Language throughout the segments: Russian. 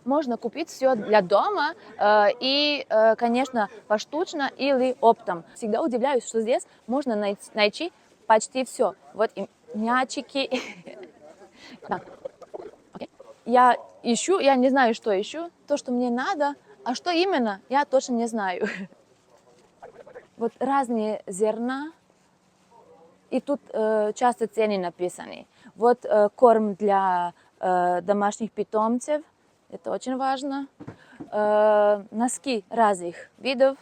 можно купить все для дома и, конечно, поштучно или оптом. Всегда удивляюсь, что здесь можно найти почти все. Вот и мячики. Да. Я ищу, я не знаю, что ищу, то, что мне надо, а что именно, я точно не знаю. Вот разные зерна, и тут часто цены написаны. Вот корм для домашних питомцев, это очень важно. Носки разных видов,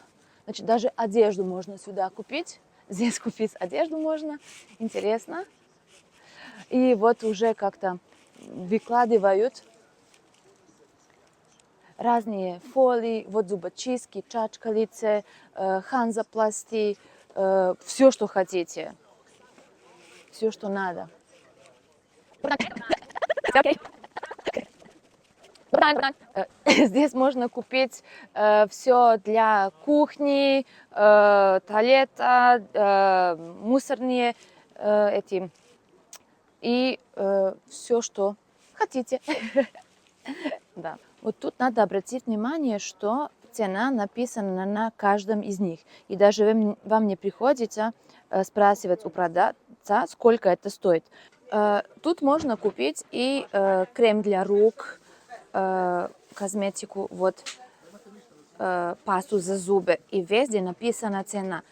значит, даже одежду можно сюда купить. Здесь купить одежду можно, интересно. И вот уже как-то выкладывают разные фолии, вот зубочистки, чачкалицы, ханзапласти, все, что хотите, все, что надо. Здесь можно купить все для кухни, туалета, мусорные эти и все, что хотите. Да. Вот тут надо обратить внимание, что цена написана на каждом из них. И даже вам не приходится спрашивать у продавца, сколько это стоит. Тут можно купить и крем для рук, косметику, вот пасту за зубы. И везде написана цена.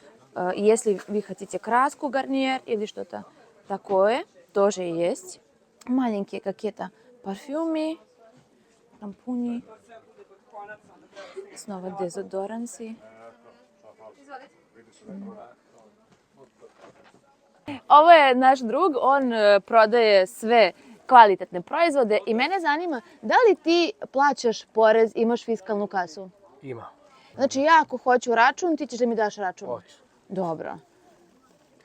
Если вы хотите краску Гарниер или что-то такое, тоже есть. Маленькие какие-то парфюмы, шампуни, снова дезодоранси. Ovo je naš drug, on prodaje sve kvalitetne proizvode i mene zanima da li ti plaćaš porez, imaš fiskalnu kasu? Ima. Znači ja ako hoću račun, ti ćeš da mi daš račun? Hoću. Dobro.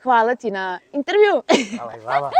Hvala ti na intervju. Hvala i vama.